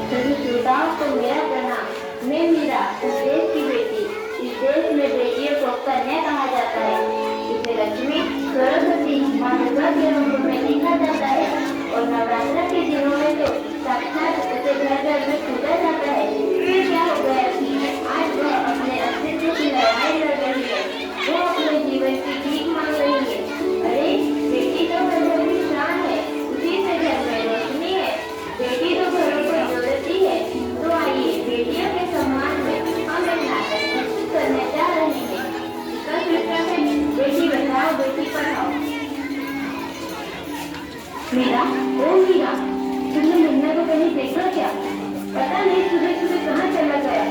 सभी श्रोताओं को मेरा प्रणाम। मैं मीरा, इस देश की बेटी। इस देश में बेटियों को कन्या कहा जाता है। इसे लक्ष्मी, सरस्वती, माँ दुर्गा के रूप में देखा जाता है और नवरात्र के दिनों में तो साक्षात उसे घर घर में पूजा जाता है। फिर क्या हो गया कि आज वह अपने अस्तित्व की लड़ाई लड़ रही है। वो अपने जीवन की भीख मांग रही है। अरे बेटी तो घर की शान है, उसी से घर में रोशनी है। बेटी तो घरों को जोड़ती है। तो आइए बेटियों के सम्मान में हम एक नाटक प्रस्तुत करने जा रहे हैं। इसका शीर्षक है बेटी बचाओ बेटी पढ़ाओ। मीरा, ओ मीरा, तुमने मुन्ना को कहीं देखा क्या? पता नहीं सुबह सुबह कहाँ चला गया।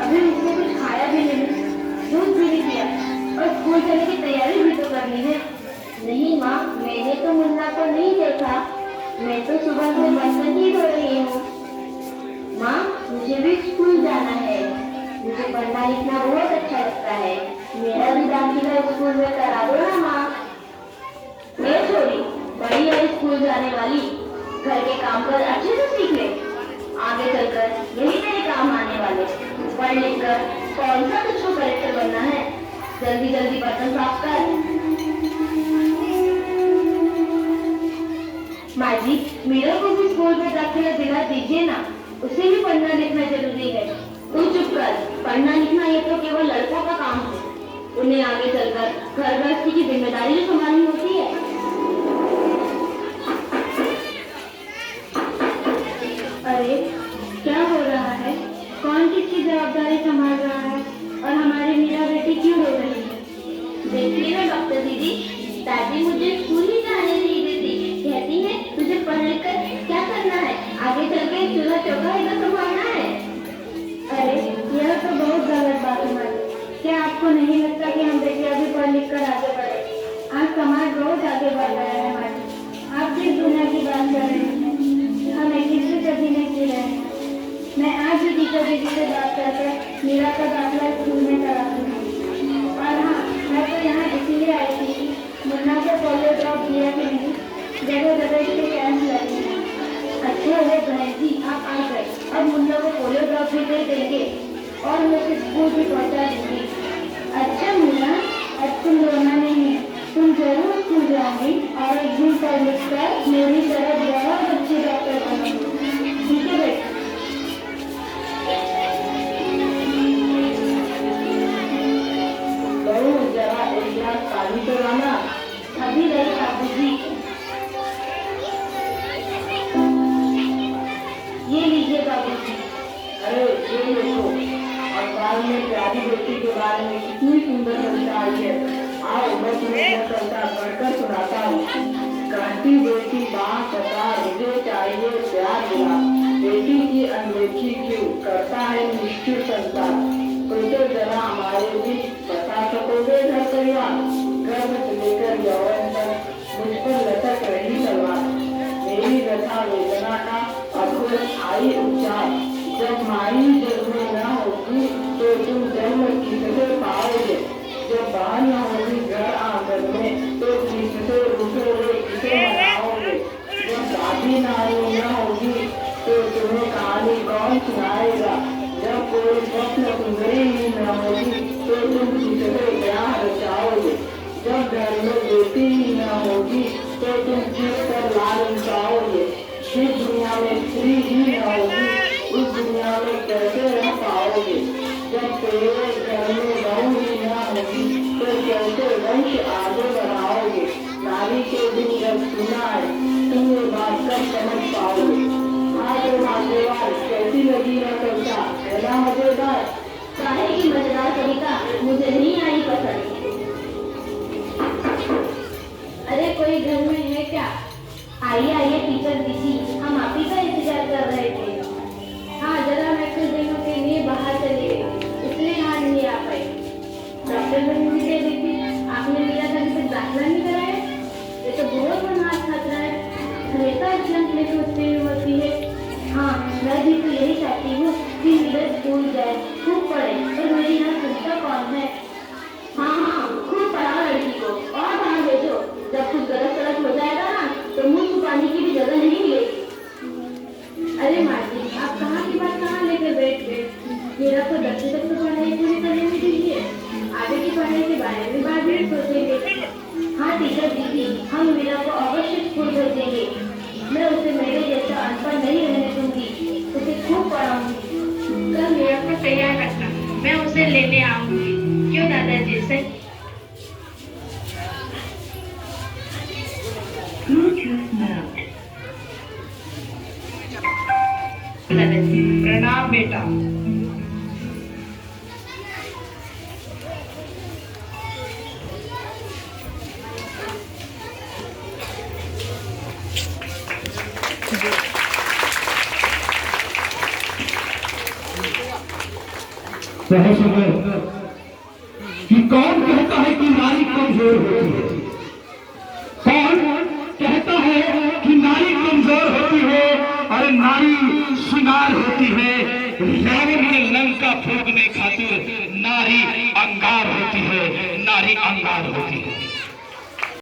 अभी उसने कुछ खाया भी नहीं, दूध भी नहीं पिया और स्कूल जाने की तैयारी भी तो करनी है। नहीं माँ, मैंने तो मुन्ना को नहीं देखा। मैं तो सुबह से बर्तन ही धो रही हूँ। माँ, मुझे भी स्कूल जाना है। मुझे पढ़ना लिखना बहुत अच्छा लगता है। मेरा भी दाखिला स्कूल में करा दो ना माँ। ये छोरी, बड़ी है स्कूल जाने वाली, घर के काम कर अच्छे से सीख ले। आगे चलकर यही तेरे काम आने वाले। पढ़ लिख कर कौन सा तुझको कलेक्टर बनना है? जल्दी जल्दी बर्तन साफ कर। माँ जी, मीरा को भी स्कूल में दाखिला दिला दीजिए ना। उसे भी पढ़ना लिखना जरूरी है। तू चुप कर। पढ़ना लिखना ये तो केवल लड़कों का काम है। उन्हें आगे चलकर घर गृहस्थी की जिम्मेदारी भी संभालनी होती है। अरे क्या हो रहा है? कौन किसकी जवाबदारी संभाल रहा है? और हमारी मीरा बेटी क्यों रो रही है? देखिए ना डॉक्टर दीदी, दादी मुझे स्कूल ही जाने नहीं देती। कहती है तुझे पढ़ लिख कर क्या करना है, आगे चल के चूल्हा चौका ही तो संभालना है। अरे यह तो बहुत गलत बात है माँ। क्या आपको नहीं लगता कि हम बेटियां भी पढ़ लिख कर आगे बढ़े? आज समाज बहुत आगे बढ़ रहा है माँ। आप किस दुनिया की बात कर रहे हैं? हम 21वीं सदी में जी रहे हैं। मैं आज ही टीचर दीदी से बात करके मीरा का दाखिला स्कूल में करा दूंगी। और हाँ, मैं तो यहाँ इसीलिए आई थी कि मुन्ना को पोलियो ड्रॉप दिया कि नहीं, जगह जगह इसके कैंप लगे हैं। अच्छा है बहन जी, आप आ गए। अब मुन्ना को पोलियो ड्रॉप भी दे देंगे और मैं उसे स्कूल भी पहुँचा दूंगी। अच्छा मुन्ना, अब तुम रोना नहीं है। तुम जरूर स्कूल जाओगी और एक दिन पढ़ लिख कर मेरी तरह बहुत अच्छी डॉक्टर बनोगी। ठीक है बेटा? जरा एक गिलास पानी तो लाना। अभी रही बाबूजी। ये लीजिए बाबूजी। अरे ये देखो, अखबार में प्यारी बेटी के बारे में कितनी सुंदर कविता आई है। आओ मैं तुम्हें कविता पढ़कर सुनाता हूँ। कहती बेटी माँ पता मुझे चाहिए प्यार मिला, बेटी की अनदेखी क्यों करता है निष्ठुर संसार। सोचो जरा हमारे बीच बता सकोगे घर परिवार, गर्भ से लेकर यौवन तक मुझ पर लटक रही तलवार। मेरी व्यथा वेदना का अघोर आई उपचार, जब माई जन्म में न होगी तो तुम जन्म किससे पाओगे। जब बहन न होगी घर आंगन में तो किससे रुकोगे, किसे मनाओगे। जब दादी नानी न होगी तो तुम्हें कहानी कौन सुनाएगा। जब कोई स्वप्न सुंदरी ही न होगी तो तुम किससे ब्याह रचाओगे। जब घर में बेटी ही न होगी तो तुम किस पर लाल उठाओगे। जिस दुनिया में स्त्री ही न होगी उस दुनिया में कैसे रह पाओगे। जब तेरे घर में बहू ही न होगी तो कैसे वंश आगे बढ़ाओगे। नारी के दिन जब सुना है तुम ये बात कर समझ पाओगे। हाँ तो मातेवार कैसी लगी है कविता? है ना मजेदार? काहे की मजेदार कविता मुझे नहीं आई पसंद। अरे कोई घर में है क्या? आइए आइए टीचर दीदी, हम आप ही का इंतजार कर रहे थे। हाँ जरा मैं कुछ दिनों के लिए बाहर चली गई, इसलिए यहाँ नहीं आ पाई। डॉक्टर ने मुझे दे दी थी, आपने लिया था कि दाखिला नहीं कराया। ये तो बहुत बदमाश छात्रा है, हमेशा अत्यंत में सोचती हुई होती है। हाँ मैं भी तो यही चाहती हूँ कि मेरा स्कूल जाए, खूब पढ़े, और मेरी यहाँ सुनता कौन है। हाँ हाँ खूब पढ़ाओ लड़की को और बाहर भेजो। जब कुछ गलत सलत हो जाएगा ना तो मुंह छुपाने की भी जगह नहीं मिलेगी। अरे माँ जी, आप कहाँ मीरा को 10वीं तक तो पढ़ाई पूरी करने में दीजिए, आगे की पढ़ाई के बारे में बाद में सोचेंगे। हाँ टीचर दीदी, हम मीरा को अवश्य स्कूल भेजेंगे। मैं उसे मेरे जैसा अनपढ़ नहीं रहने दूंगी, उसे खूब पढ़ाऊंगी। कल मीरा को तैयार रखना, मैं उसे लेने आऊंगी। क्यों दादाजी? सही। प्रणाम बेटा। कह सके कि कौन कहता है कि नारी कमजोर होती है? कौन कहता है कि नारी कमजोर होती है और नारी श्रृंगार होती है? रावण ने लंका फूकने खातिर नारी अंगार होती है, नारी अंगार होती है।